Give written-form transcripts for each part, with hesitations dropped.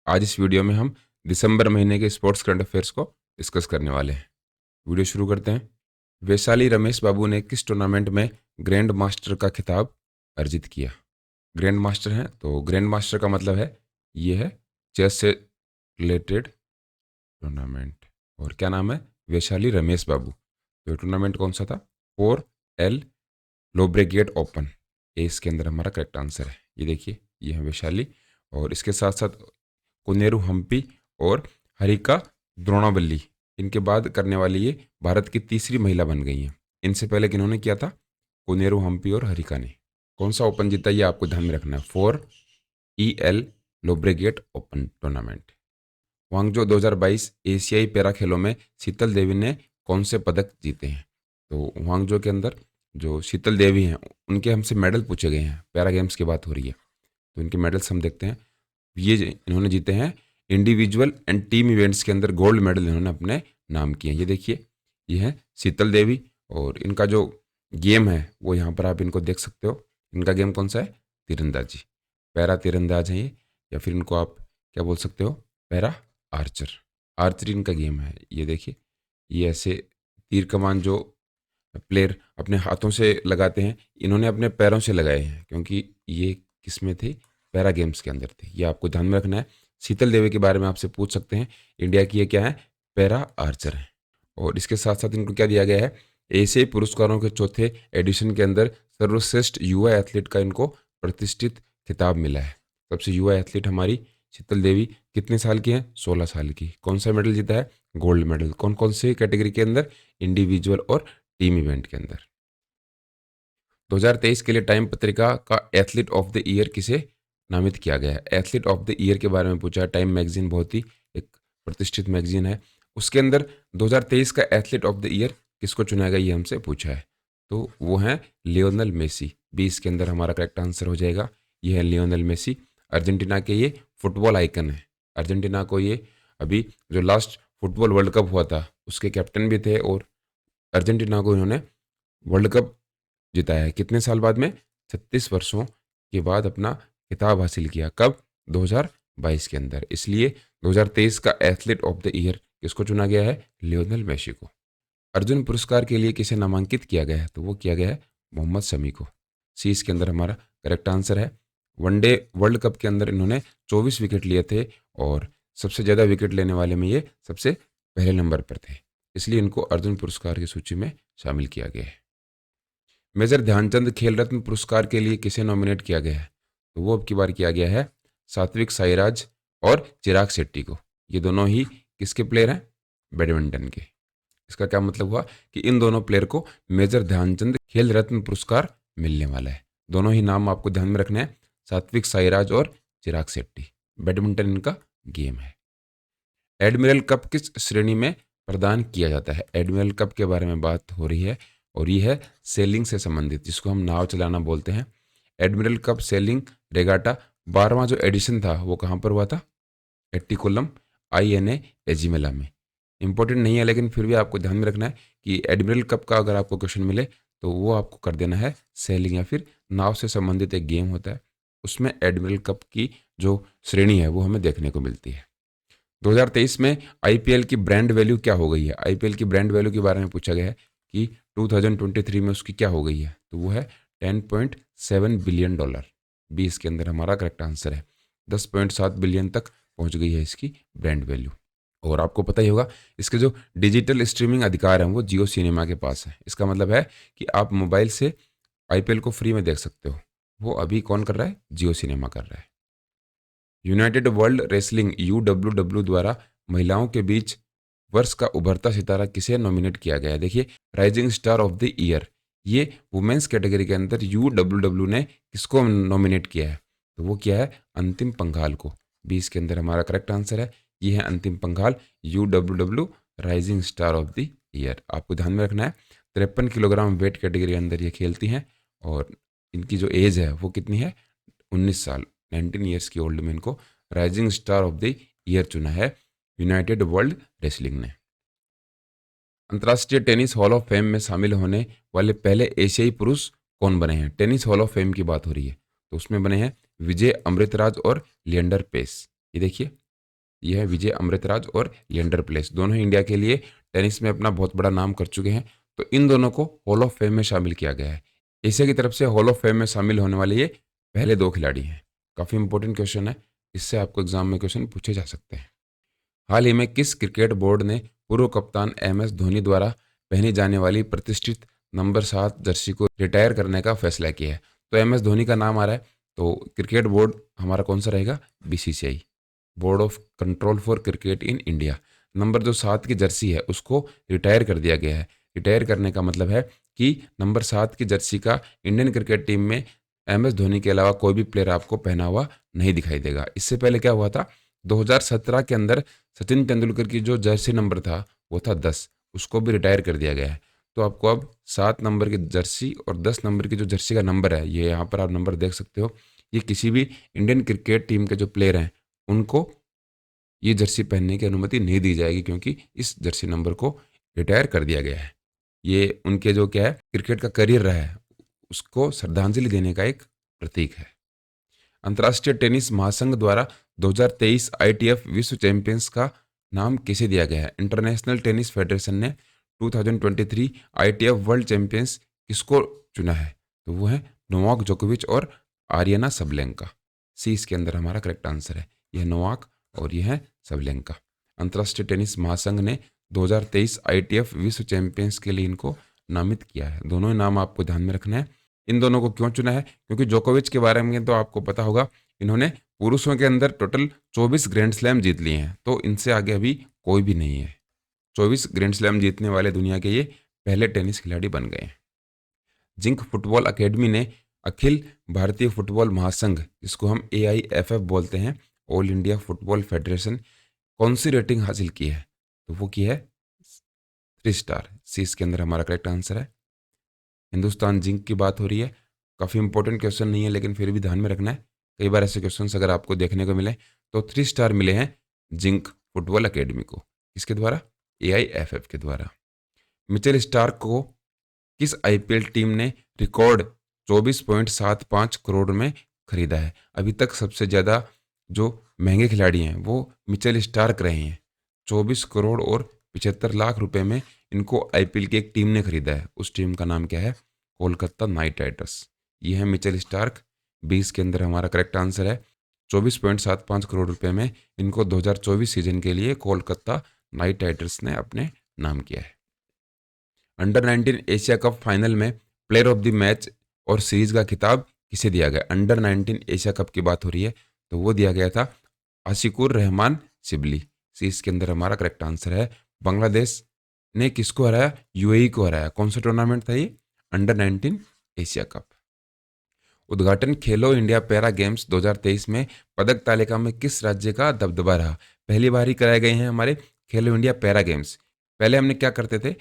आज इस वीडियो में हम दिसंबर महीने के स्पोर्ट्स करंट अफेयर्स को डिस्कस करने वाले हैं। वीडियो शुरू करते हैं। वैशाली रमेश बाबू ने किस टूर्नामेंट में ग्रैंड मास्टर का खिताब अर्जित किया? ग्रैंड मास्टर हैं तो ग्रैंड मास्टर का मतलब है ये है चेस से रिलेटेड टूर्नामेंट। और क्या नाम है? वैशाली रमेश बाबू। तो टूर्नामेंट कौन सा था? 4L लोब्रेगेट open. ये इसके अंदर हमारा करेक्ट आंसर है। ये देखिए, ये है वैशाली। और इसके साथ साथ कोनेरू हम्पी और हरिका द्रोणावल्ली, इनके बाद करने वाली ये भारत की तीसरी महिला बन गई हैं। इनसे पहले किन्होंने किया था? कोनेरू हम्पी और हरिका ने। कौन सा ओपन जीता ये आपको ध्यान में रखना है। 4EL लोब्रेगेट open tournament. वांगजो 2022 एशियाई पैरा खेलों में शीतल देवी ने कौन से पदक जीते हैं? तो वांगजो के अंदर जो शीतल देवी हैं उनके हमसे मेडल पूछे गए हैं। पैरा गेम्स की बात हो रही है तो इनके मेडल्स हम देखते हैं। ये इन्होंने जीते हैं इंडिविजुअल एंड टीम इवेंट्स के अंदर गोल्ड मेडल इन्होंने अपने नाम किए हैं। ये देखिए, ये है शीतल देवी। और इनका जो गेम है वो यहाँ पर आप इनको देख सकते हो। इनका गेम कौन सा है? तीरंदाजी। पैरा तीरंदाज है ये, या फिर इनको आप क्या बोल सकते हो? Para Archer. आर्चरी इनका गेम है। ये देखिए, ये ऐसे तीर कमान जो प्लेयर अपने हाथों से लगाते हैं, इन्होंने अपने पैरों से लगाए हैं, क्योंकि ये किस में थे? पैरा गेम्स के अंदर थे। ये आपको ध्यान में रखना है। शीतल देवी के बारे में आपसे पूछ सकते हैं। इंडिया की ये क्या है? पैरा आर्चर है। और इसके साथ साथ इनको क्या दिया गया है? एशियाई पुरस्कारों के चौथे एडिशन के अंदर सर्वश्रेष्ठ युवा एथलीट का इनको प्रतिष्ठित खिताब मिला है। सबसे युवा एथलीट हमारी शीतल देवी कितने साल की हैं? 16 साल की। कौन सा मेडल जीता है? Gold medal. कौन कौन से कैटेगरी के अंदर? इंडिविजुअल और टीम इवेंट के अंदर। 2023 के लिए टाइम पत्रिका का एथलीट ऑफ द ईयर किसे नामित किया गया है? एथलीट ऑफ द ईयर के बारे में पूछा है। टाइम मैगजीन बहुत ही एक प्रतिष्ठित मैगजीन है। उसके अंदर 2023 का एथलीट ऑफ द ईयर किसको चुना गया ये हमसे पूछा है। तो वो है लियोनल मेसी। 20 के अंदर हमारा करेक्ट आंसर हो जाएगा। ये है लियोनल मेसी। अर्जेंटीना के ये फुटबॉल आइकन है। अर्जेंटीना को ये अभी जो लास्ट फुटबॉल वर्ल्ड कप हुआ था उसके कैप्टन भी थे। और अर्जेंटीना को इन्होंने वर्ल्ड कप जिताया है। कितने साल बाद में? 36 वर्षों के बाद अपना खिताब हासिल किया। कब? 2022 के अंदर। इसलिए 2023 का एथलीट ऑफ द ईयर किसको चुना गया है? लियोनेल मेसी को। अर्जुन पुरस्कार के लिए किसे नामांकित किया गया है? तो वो किया गया है मोहम्मद शमी को। सी इसके अंदर हमारा करेक्ट आंसर है। वनडे वर्ल्ड कप के अंदर इन्होंने 24 विकेट लिए थे और सबसे ज़्यादा विकेट लेने वाले में ये सबसे पहले नंबर पर थे। इसलिए इनको अर्जुन पुरस्कार की सूची में शामिल किया गया है। मेजर ध्यानचंद खेल रत्न पुरस्कार के लिए किसे नॉमिनेट किया गया है? तो वो अब की बार किया गया है सात्विक साईराज और चिराग शेट्टी को। ये दोनों ही किसके प्लेयर हैं? बैडमिंटन के। इसका क्या मतलब हुआ कि इन दोनों प्लेयर को मेजर ध्यानचंद खेल रत्न पुरस्कार मिलने वाला है। दोनों ही नाम आपको ध्यान में रखने हैं, सात्विक साईराज और चिराग शेट्टी। बैडमिंटन इनका गेम है। एडमिरल कप किस श्रेणी में प्रदान किया जाता है? एडमिरल कप के बारे में बात हो रही है और ये है सेलिंग से संबंधित, जिसको हम नाव चलाना बोलते हैं। एडमिरल कप सेलिंग रेगाटा 12वां जो एडिशन था वो कहाँ पर हुआ था? एट्टिकुलम INA एजिमेला में। इंपॉर्टेंट नहीं है लेकिन फिर भी आपको ध्यान में रखना है कि एडमिरल कप का अगर आपको क्वेश्चन मिले तो वो आपको कर देना है सेलिंग, या फिर नाव से संबंधित एक गेम होता है, उसमें एडमिरल कप की जो श्रेणी है वो हमें देखने को मिलती है। 2023 में IPL की ब्रांड वैल्यू क्या हो गई है? IPL की ब्रांड वैल्यू के बारे में पूछा गया है कि 2023 में उसकी क्या हो गई है। तो वो है $10.7 बिलियन। 20 के अंदर हमारा करेक्ट आंसर है। 10.7 बिलियन तक पहुंच गई है इसकी ब्रांड वैल्यू। और आपको पता ही होगा इसके जो डिजिटल स्ट्रीमिंग अधिकार हैं वो जियो सिनेमा के पास है। इसका मतलब है कि आप मोबाइल से IPL को फ्री में देख सकते हो। वो अभी कौन कर रहा है? जियो सिनेमा कर रहा है। यूनाइटेड वर्ल्ड रेसलिंग UWW द्वारा महिलाओं के बीच वर्ष का उभरता सितारा किसे नॉमिनेट किया गया है? देखिए, rising star of the year, ये वुमेन्स कैटेगरी के अंदर UWW ने किसको नॉमिनेट किया है? तो वो किया है अंतिम पंघाल को। 20 के अंदर हमारा करेक्ट आंसर है। ये है अंतिम Panghal, UWW rising star of the year. आपको ध्यान में रखना है 53 किलोग्राम वेट कैटेगरी के अंदर ये खेलती हैं और इनकी जो एज है वो कितनी है? 19 साल। 19 ईयर्स की ओल्ड में इनको rising star of the year चुना है यूनाइटेड वर्ल्ड रेसलिंग ने। अंतर्राष्ट्रीय टेनिस हॉल ऑफ फेम में शामिल होने वाले पहले एशियाई पुरुष कौन बने हैं? टेनिस हॉल ऑफ फेम की बात हो रही है तो उसमें बने हैं विजय अमृतराज और लिएंडर पेस। ये देखिए, ये है विजय अमृतराज और लिएंडर पेस, दोनों ही इंडिया के लिए टेनिस में अपना बहुत बड़ा नाम कर चुके हैं। तो इन दोनों को हॉल ऑफ फेम में शामिल किया गया है। एशिया की तरफ से हॉल ऑफ फेम में शामिल होने वाले ये पहले 2 खिलाड़ी हैं। काफ़ी इंपॉर्टेंट क्वेश्चन है, इससे आपको एग्जाम में क्वेश्चन पूछे जा सकते हैं। हाल ही में किस क्रिकेट बोर्ड ने पूर्व कप्तान MS धोनी द्वारा पहनी जाने वाली प्रतिष्ठित नंबर 7 जर्सी को रिटायर करने का फैसला किया है? तो MS धोनी का नाम आ रहा है, तो क्रिकेट बोर्ड हमारा कौन सा रहेगा? BCCI, board of control for cricket in India. Number जो 7 की जर्सी है उसको रिटायर कर दिया गया है। रिटायर करने का मतलब है कि नंबर 7 की जर्सी का इंडियन क्रिकेट टीम में MS धोनी के अलावा कोई भी प्लेयर आपको पहना हुआ नहीं दिखाई देगा। इससे पहले क्या हुआ था, 2017 के अंदर सचिन तेंदुलकर की जो जर्सी नंबर था वो था 10, उसको भी रिटायर कर दिया गया है। तो आपको अब 7 नंबर की जर्सी और 10 नंबर की जो जर्सी का नंबर है, ये यहाँ पर आप नंबर देख सकते हो, ये किसी भी इंडियन क्रिकेट टीम के जो प्लेयर हैं उनको ये जर्सी पहनने की अनुमति नहीं दी जाएगी, क्योंकि इस जर्सी नंबर को रिटायर कर दिया गया है। ये उनके जो क्या है क्रिकेट का करियर रहा है उसको श्रद्धांजलि देने का एक प्रतीक है। अंतर्राष्ट्रीय टेनिस महासंघ द्वारा 2023 ITF विश्व चैंपियंस का नाम किसे दिया गया है? इंटरनेशनल टेनिस फेडरेशन ने 2023 ITF वर्ल्ड चैंपियंस किसको चुना है? तो वो है नोवाक जोकोविच और आर्यना सबलेंका। सी इसके अंदर हमारा करेक्ट आंसर है। यह नोवाक और यह है सबलेंका। अंतर्राष्ट्रीय टेनिस महासंघ ने 2023 ITF विश्व चैंपियंस के लिए इनको नामित किया है। दोनों ही नाम आपको ध्यान में रखना है। इन दोनों को क्यों चुना है? क्योंकि जोकोविच के बारे में तो आपको पता होगा, इन्होंने पुरुषों के अंदर टोटल 24 ग्रैंड स्लैम जीत लिए हैं, तो इनसे आगे अभी कोई भी नहीं है। 24 ग्रैंड स्लैम जीतने वाले दुनिया के ये पहले टेनिस खिलाड़ी बन गए हैं। जिंक फुटबॉल अकेडमी ने अखिल भारतीय फुटबॉल महासंघ, जिसको हम AIFF बोलते हैं, ऑल इंडिया फुटबॉल फेडरेशन, कौन सी रेटिंग हासिल की है? तो वो की है 3 स्टार। सी इसके अंदर हमारा करेक्ट आंसर है। हिंदुस्तान जिंक की बात हो रही है। काफ़ी इंपॉर्टेंट क्वेश्चन नहीं है, लेकिन फिर भी ध्यान में रखना है। कई बार ऐसे क्वेश्चंस अगर आपको देखने को मिले, तो 3 स्टार मिले हैं जिंक फुटबॉल अकेडमी को। किसके द्वारा? AIFF के द्वारा। मिचेल स्टार्क को किस IPL टीम ने रिकॉर्ड 24.75 करोड़ में खरीदा है? अभी तक सबसे ज़्यादा जो महंगे खिलाड़ी हैं वो मिचेल स्टार्क रहे हैं। 24 करोड़ और 75 लाख रुपए में इनको IPL की एक टीम ने खरीदा है। उस टीम का नाम क्या है? Kolkata night Riders. ये है मिचेल स्टार्क। 20 के अंदर हमारा करेक्ट आंसर है। 24.75 करोड़ रुपए में इनको 2024 सीजन के लिए कोलकाता नाइट राइडर्स ने अपने नाम किया है। अंडर 19 एशिया कप फाइनल में प्लेयर ऑफ द मैच और सीरीज का खिताब किसे दिया गया? अंडर 19 एशिया कप की बात हो रही है, तो वो दिया गया था आशिकुर रहमान शिबली। सी इसके अंदर हमारा करेक्ट आंसर है। बांग्लादेश ने किसको हराया? UAE को हराया। कौन सा टूर्नामेंट था ये? Under 19 Asia cup. उद्घाटन खेलो इंडिया पैरा गेम्स 2023 में पदक तालिका में किस राज्य का दबदबा रहा? पहली बार ही कराए गए हैं हमारे खेलो इंडिया पैरा गेम्स। पहले हमने क्या करते थे,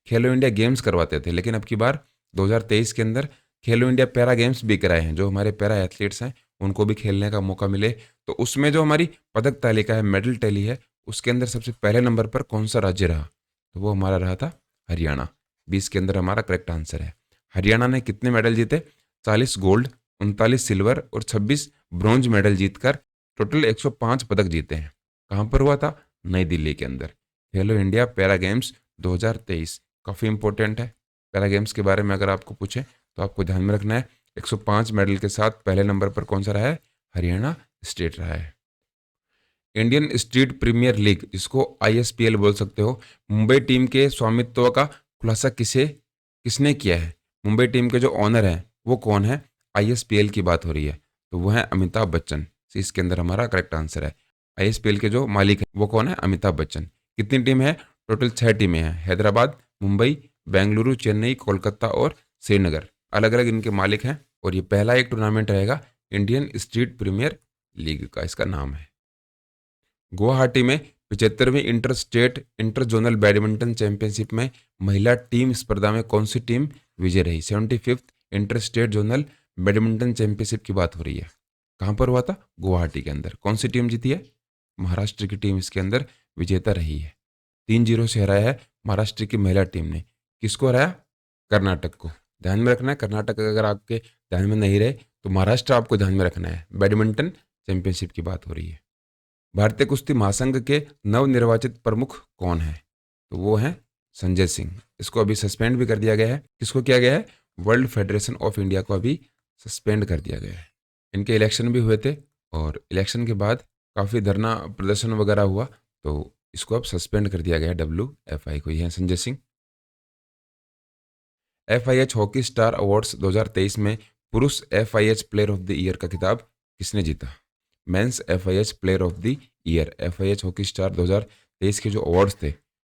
खेलो इंडिया गेम्स करवाते थे, लेकिन अब की बार 2023 के अंदर खेलो इंडिया पैरा गेम्स भी कराए हैं। जो हमारे पैरा एथलीट्स हैं उनको भी खेलने का मौका मिले, तो उसमें जो हमारी पदक तालिका है, मेडल टैली है, उसके अंदर सबसे पहले नंबर पर कौन सा राज्य रहा? तो वो हमारा रहा था हरियाणा। 20 के अंदर हमारा करेक्ट आंसर है। हरियाणा ने कितने मेडल जीते? 40 गोल्ड, 39 सिल्वर और 26 ब्रॉन्ज मेडल जीतकर टोटल 105 पदक जीते हैं। कहाँ पर हुआ था? नई दिल्ली के अंदर। खेलो इंडिया पैरा गेम्स 2023 काफ़ी इंपॉर्टेंट है। पैरा गेम्स के बारे में अगर आपको पूछे तो आपको ध्यान में रखना है 105 मेडल के साथ पहले नंबर पर कौन सा रहा है? हरियाणा स्टेट रहा है। इंडियन स्ट्रीट प्रीमियर लीग, जिसको ISPL बोल सकते हो, मुंबई टीम के स्वामित्व का खुलासा किसने किया है? मुंबई टीम के जो ऑनर हैं वो कौन है? ISPL की बात हो रही है, तो वो है अमिताभ बच्चन। इसके अंदर हमारा करेक्ट आंसर है। ISPL के जो मालिक हैं वो कौन है? अमिताभ बच्चन। कितनी टीम है? टोटल 6 टीमें हैं। हैदराबाद, मुंबई, बेंगलुरु, चेन्नई, कोलकाता और श्रीनगर, अलग अलग इनके मालिक हैं। और ये पहला एक टूर्नामेंट रहेगा इंडियन स्ट्रीट प्रीमियर लीग का, इसका नाम है। गुवाहाटी में 75वीं inter state inter zonal badminton championship में महिला टीम स्पर्धा में कौन सी टीम विजय रही? 75th inter state zonal badminton championship की बात हो रही है। कहाँ पर हुआ था? गुवाहाटी के अंदर। कौन सी टीम जीती है? महाराष्ट्र की टीम इसके अंदर विजेता रही है। 3-0 से हराया है महाराष्ट्र की महिला टीम ने। किसको हराया? कर्नाटक को। ध्यान में रखना है, कर्नाटक अगर आपके ध्यान में नहीं रहे तो महाराष्ट्र आपको ध्यान में रखना है। बैडमिंटन चैंपियनशिप की बात हो रही है। भारतीय कुश्ती महासंघ के नवनिर्वाचित प्रमुख कौन है? तो वो हैं संजय सिंह। इसको अभी सस्पेंड भी कर दिया गया है। किसको किया गया है? वर्ल्ड फेडरेशन ऑफ इंडिया को अभी सस्पेंड कर दिया गया है। इनके इलेक्शन भी हुए थे और इलेक्शन के बाद काफ़ी धरना प्रदर्शन वगैरह हुआ, तो इसको अब सस्पेंड कर दिया गया है WFI को। ये हैं Sanjay Singh. FIH hockey star awards 2023 में पुरुष FIH player of the year का खिताब किसने जीता? Men's FIH player of the year, FIH hockey star 2023 के जो अवार्ड्स थे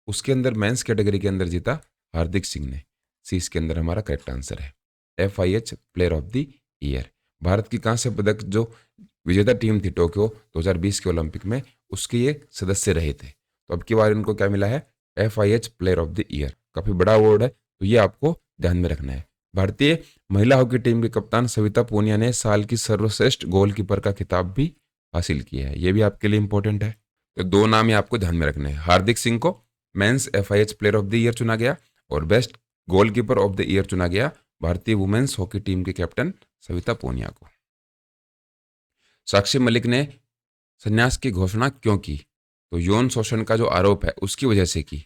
उसके अंदर मेंस कैटेगरी के अंदर जीता हार्दिक सिंह ने। सी इसके अंदर हमारा करेक्ट आंसर है, FIH player of the year. Bharat की कांस्य पदक जो विजेता टीम थी टोक्यो 2020 के ओलंपिक में, उसके ये सदस्य रहे थे। तो अब की बार इनको क्या मिला है? FIH player of the year. काफ़ी बड़ा अवार्ड है, तो ये आपको ध्यान में रखना है। भारतीय महिला हॉकी टीम की कप्तान सविता पूनिया ने साल की सर्वश्रेष्ठ गोलकीपर का खिताब भी हासिल किया है। ये भी आपके लिए इंपॉर्टेंट है। तो दो नाम ये आपको ध्यान में रखने हैं। हार्दिक सिंह को men's FIH player of the year चुना गया और best goalkeeper of the year चुना गया भारतीय वुमेन्स हॉकी टीम के कैप्टन सविता पूनिया को। साक्षी मलिक ने संन्यास की घोषणा क्यों की? तो यौन शोषण का जो आरोप है उसकी वजह से की।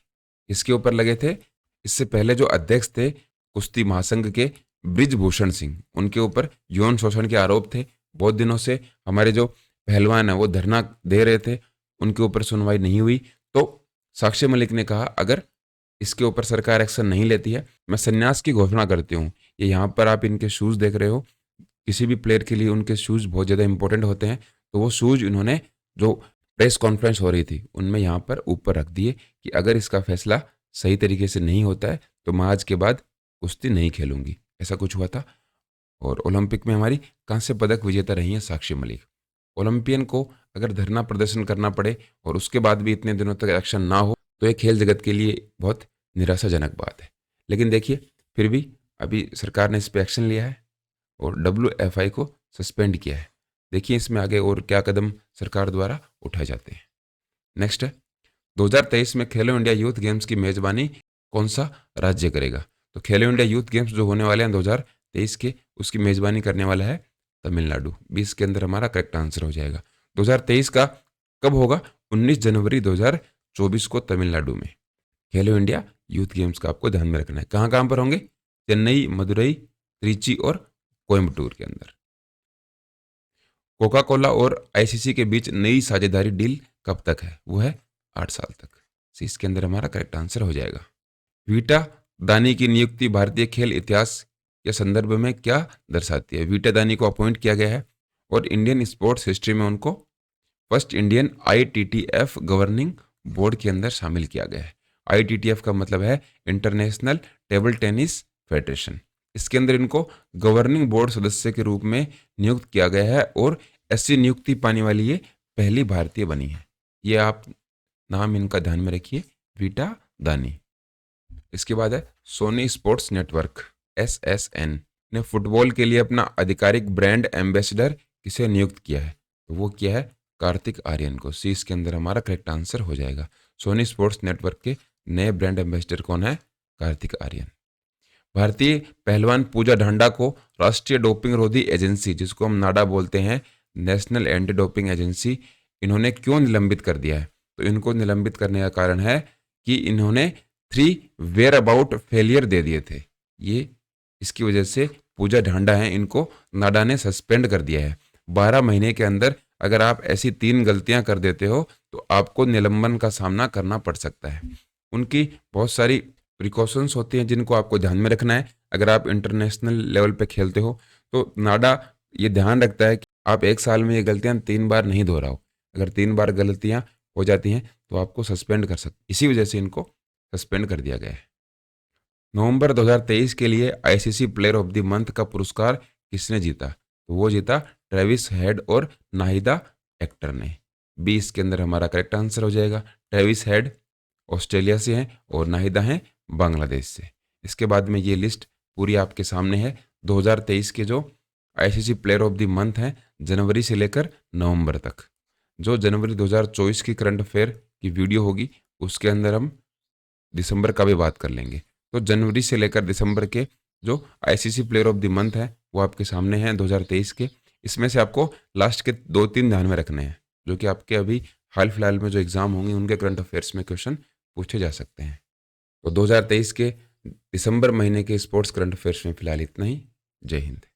इसके ऊपर लगे थे? इससे पहले जो अध्यक्ष थे कुश्ती महासंघ के ब्रिजभूषण सिंह, उनके ऊपर यौन शोषण के आरोप थे। बहुत दिनों से हमारे जो पहलवान है वो धरना दे रहे थे, उनके ऊपर सुनवाई नहीं हुई। तो साक्षी मलिक ने कहा अगर इसके ऊपर सरकार एक्शन नहीं लेती है, मैं संन्यास की घोषणा करती हूँ। ये यहाँ पर आप इनके शूज़ देख रहे हो। किसी भी प्लेयर के लिए उनके शूज़ बहुत ज़्यादा इंपॉर्टेंट होते हैं। तो वो शूज़ इन्होंने जो प्रेस कॉन्फ्रेंस हो रही थी उनमें यहाँ पर ऊपर रख दिए कि अगर इसका फैसला सही तरीके से नहीं होता है तो मैं आज के बाद कुश्ती नहीं खेलूंगी। ऐसा कुछ हुआ था। और ओलंपिक में हमारी कांस्य पदक विजेता रही हैं साक्षी मलिक। ओलंपियन को अगर धरना प्रदर्शन करना पड़े और उसके बाद भी इतने दिनों तक एक्शन ना हो तो ये खेल जगत के लिए बहुत निराशाजनक बात है। लेकिन देखिए फिर भी अभी सरकार ने इस पर एक्शन लिया है और WFI को सस्पेंड किया है। देखिए इसमें आगे और क्या कदम सरकार द्वारा उठाए जाते हैं। नेक्स्ट है 2023 में खेलो इंडिया यूथ गेम्स की मेजबानी कौन सा राज्य करेगा? तो खेलो इंडिया यूथ गेम्स जो होने वाले हैं 2023 के, उसकी मेजबानी करने वाला है तमिलनाडु। 20 के अंदर हमारा करेक्ट आंसर हो जाएगा। 2023 का कब होगा? 19 जनवरी 2024 को तमिलनाडु में खेलो इंडिया यूथ गेम्स का आपको ध्यान में रखना है। कहाँ कहाँ पर होंगे? चेन्नई, मदुरई, त्रिची और कोयम्बटूर के अंदर। कोका कोला और ICC के बीच नई साझेदारी डील कब तक है? वो है 8 साल तक। इसके अंदर हमारा करेक्ट आंसर हो जाएगा। वीटा दानी की नियुक्ति भारतीय खेल इतिहास के संदर्भ में क्या दर्शाती है? वीटा दानी को अपॉइंट किया गया है और इंडियन स्पोर्ट्स हिस्ट्री में उनको first Indian ITTF governing board के अंदर शामिल किया गया है। ITTF का मतलब है इंटरनेशनल टेबल टेनिस फेडरेशन। इसके अंदर इनको गवर्निंग बोर्ड सदस्य के रूप में नियुक्त किया गया है और ऐसी नियुक्ति पाने वाली ये पहली भारतीय बनी है। ये आप नाम इनका ध्यान में रखिए, वीटा दानी। इसके बाद है सोनी स्पोर्ट्स नेटवर्क SSN ने फुटबॉल के लिए अपना आधिकारिक ब्रांड एम्बेसडर किसे नियुक्त किया है? तो वो किया है कार्तिक आर्यन को। सी इसके अंदर हमारा करेक्ट आंसर हो जाएगा। सोनी स्पोर्ट्स नेटवर्क के नए ब्रांड एम्बेसडर कौन है? कार्तिक आर्यन। भारतीय पहलवान पूजा ढांडा को राष्ट्रीय डोपिंग रोधी एजेंसी, जिसको हम नाडा बोलते हैं, नेशनल एंटी डोपिंग एजेंसी, इन्होंने क्यों निलंबित कर दिया है? तो इनको निलंबित करने का कारण है कि इन्होंने 3 वेयर अबाउट फेलियर दे दिए थे। ये इसकी वजह से पूजा ढांडा है, इनको नाडा ने सस्पेंड कर दिया है। 12 महीने के अंदर अगर आप ऐसी 3 गलतियां कर देते हो तो आपको निलंबन का सामना करना पड़ सकता है। उनकी बहुत सारी प्रिकॉशंस होती हैं जिनको आपको ध्यान में रखना है। अगर आप इंटरनेशनल लेवल पे खेलते हो तो नाडा ये ध्यान रखता है कि आप एक साल में ये गलतियां 3 बार नहीं दोहराओ। अगर 3 बार गलतियां हो जाती हैं तो आपको सस्पेंड कर सकते, इसी वजह से इनको सस्पेंड कर दिया गया है। नवंबर 2023 के लिए ICC player of the month का पुरस्कार किसने जीता? तो वो जीता ट्रेविस हेड और नाहिदा एक्टर ने। 20 के अंदर हमारा करेक्ट आंसर हो जाएगा। ट्रेविस हेड ऑस्ट्रेलिया से हैं और नाहिदा हैं बांग्लादेश से। इसके बाद में ये लिस्ट पूरी आपके सामने है। 2023 के जो ICC player of the month हैं जनवरी से लेकर नवंबर तक। जो जनवरी 2024 की करंट अफेयर की वीडियो होगी उसके अंदर हम दिसंबर का भी बात कर लेंगे। तो जनवरी से लेकर दिसंबर के जो ICC player of the month है वो आपके सामने हैं 2023 के। इसमें से आपको लास्ट के 2-3 ध्यान में रखने हैं जो कि आपके अभी हाल फिलहाल में जो एग्ज़ाम होंगे उनके करंट अफेयर्स में क्वेश्चन पूछे जा सकते हैं। तो 2023 के दिसंबर महीने के स्पोर्ट्स करंट अफेयर्स में फ़िलहाल इतना ही। जय हिंद।